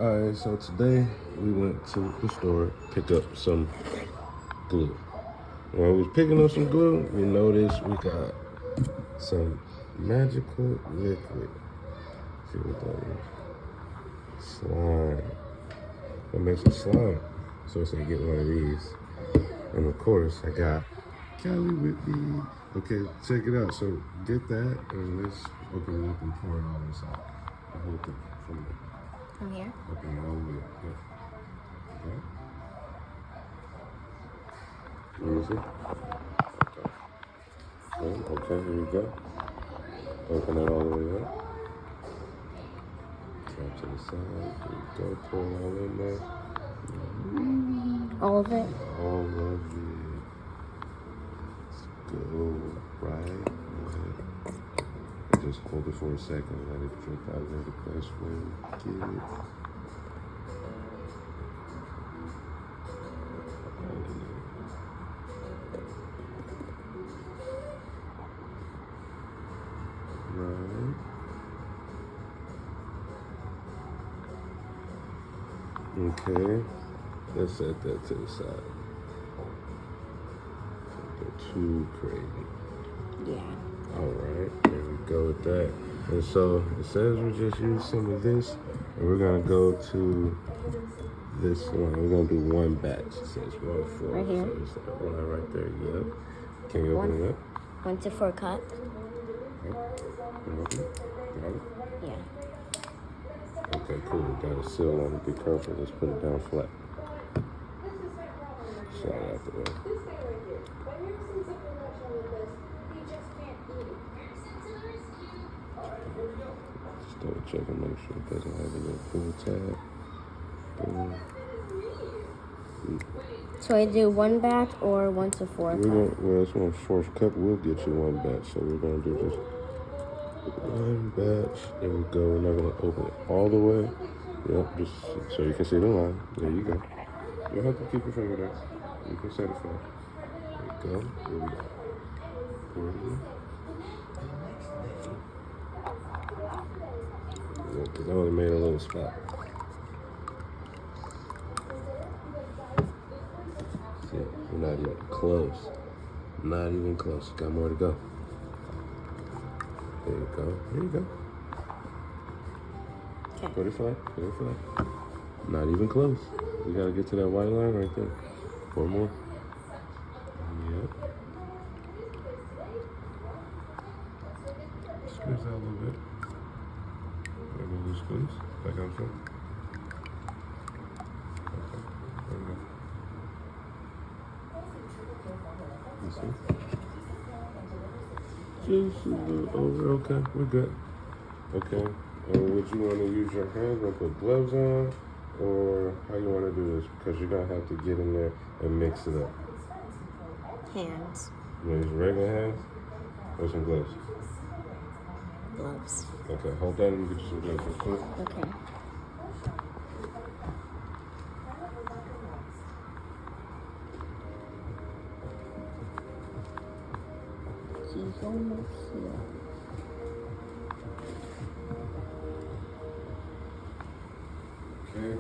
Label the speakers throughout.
Speaker 1: Alright, so today we went to the store, pick up some glue. When we was picking up some glue, we noticed we got some magical liquid. See what that is? Slime. What makes it slime? So I said get one of these. And of course I got Callie with me. Okay, check it out. So get that and let's open it up and pour it all inside. The whole thing from there.
Speaker 2: From here?
Speaker 1: Open it all the way up. Yeah. Okay. Let me see. Okay, here we go. Open it all the way up. Tap to the side. Here we go. Pour it all in there.
Speaker 2: All of it?
Speaker 1: All of it. Let's go right. And just hold it for a second. Let it drip out there the best way we get it. Right. Okay. Let's set that to the side. Don't go too crazy.
Speaker 2: Yeah.
Speaker 1: Alright, there we go with that. And so it says we just use some of this, and we're gonna go to this one. We're gonna do one batch. It says 1 4.
Speaker 2: Right here?
Speaker 1: So it's that one right there. Yep. Can you open it up?
Speaker 2: 1 to 4 cut?
Speaker 1: Yep. Can you open it? Got it?
Speaker 2: Yeah.
Speaker 1: Okay, cool. Got a seal on it. Be careful. Let's put it down flat. Slide out the way. Just double check and make sure it doesn't have a little pull tab. Boom.
Speaker 2: So I do 1 batch or 1 to 4 cut?
Speaker 1: Well, it's 1/4 cup. We'll get you 1 batch. So we're going to do just 1 batch. There we go. We're not going to open it all the way. Yep, just so you can see the line. There you go. You don't have to keep your finger there. You can set it flat. There you go. Here we go. Pour it in. Because I only made a little spot. See, we're not even close. Not even close. Got more to go. There you go. There you go.
Speaker 2: Okay.
Speaker 1: Put it flat. Put it flat. Not even close. We gotta get to that white line right there. 4 more. Yep. Squeeze out a little bit. Maybe a little squeeze. Like I'm saying. Okay. There we go. You see? Just a little over. Okay, we're good. Okay. And would you want to use your hands and put gloves on? Or how you want to do this? Because you're going to have to get in there and mix it up.
Speaker 2: Hands.
Speaker 1: You want to use regular hands or some gloves?
Speaker 2: Gloves.
Speaker 1: Okay, hold that and get you some gloves real quick.
Speaker 2: Okay. He's almost here.
Speaker 1: Okay.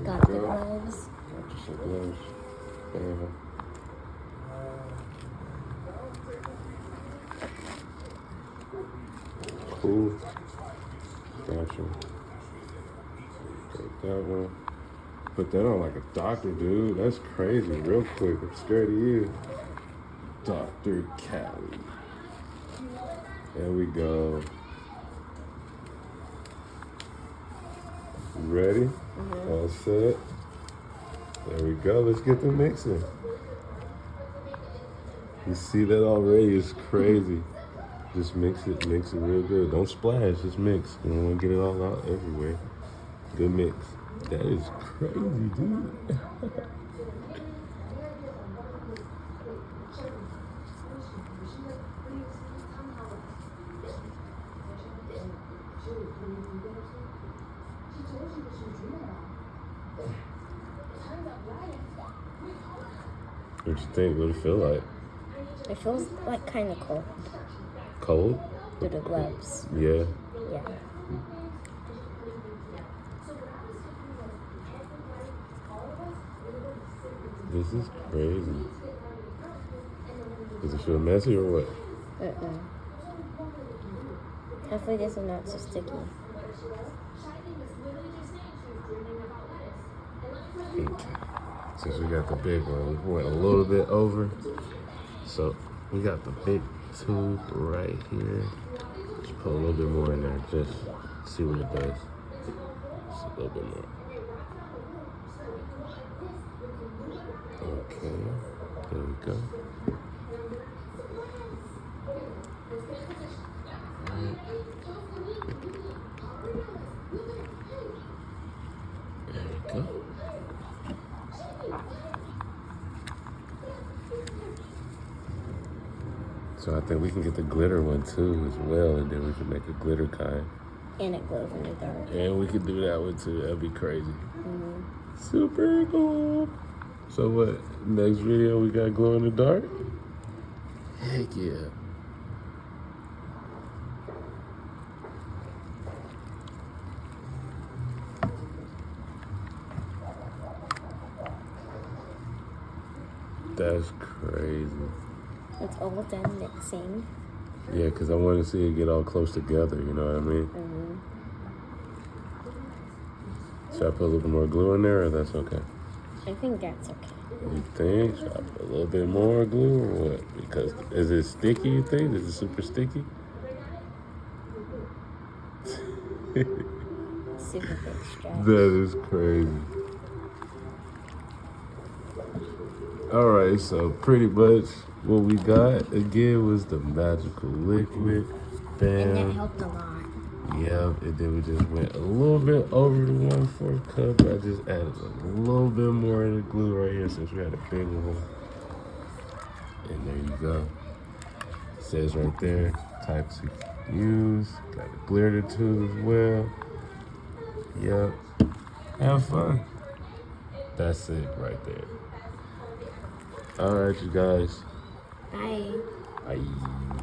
Speaker 2: Got the gloves.
Speaker 1: Got you some gloves. Cool. Gotcha. Take that one. Put that on like a doctor, dude. That's crazy. Real quick. I'm scared of you. Dr. Callie. There we go. You ready?
Speaker 2: Mm-hmm.
Speaker 1: All set. There we go. Let's get the mixing. You see that already? It's crazy. Just mix it real good. Don't splash, just mix. You don't want to get it all out everywhere. Good mix. That is crazy, dude. What you think? What it feel like?
Speaker 2: It feels like kind of cold
Speaker 1: Cold?
Speaker 2: through the gloves.
Speaker 1: Yeah.
Speaker 2: Yeah.
Speaker 1: This is crazy. Does it feel messy or what?
Speaker 2: Hopefully this is not so sticky.
Speaker 1: Okay. Since we got the big one, we went a little bit over. So we got the big tube right here. Just put a little bit more in there, just see what it does. Just a little bit more. Okay, there we go. Alright. There we go. So I think we can get the glitter one too as well, and then we can make a glitter kind.
Speaker 2: And it glows in the dark.
Speaker 1: And we could do that one too. That'd be crazy. Super cool. So what? Next video we got glow in the dark? Heck yeah. That's crazy.
Speaker 2: It's all done mixing.
Speaker 1: Yeah, because I want to see it get all close together, you know what I mean? Should I put a little bit more glue in there, or that's okay?
Speaker 2: I think that's okay.
Speaker 1: You think? Should I put a little bit more glue, or what? Because, is it sticky, you think? Is it super sticky?
Speaker 2: Super big stretch.
Speaker 1: That is crazy. Alright, so pretty much what we got again was the magical liquid. Bam.
Speaker 2: And that helped a lot.
Speaker 1: Yep, and then we just went a little bit over the 1/4 cup. I just added a little bit more of the glue right here since we had a big one. And there you go. It says right there, types you use. Got a glitter too as well. Yep. Have fun. That's it right there. All right, you guys.
Speaker 2: Bye.
Speaker 1: Bye.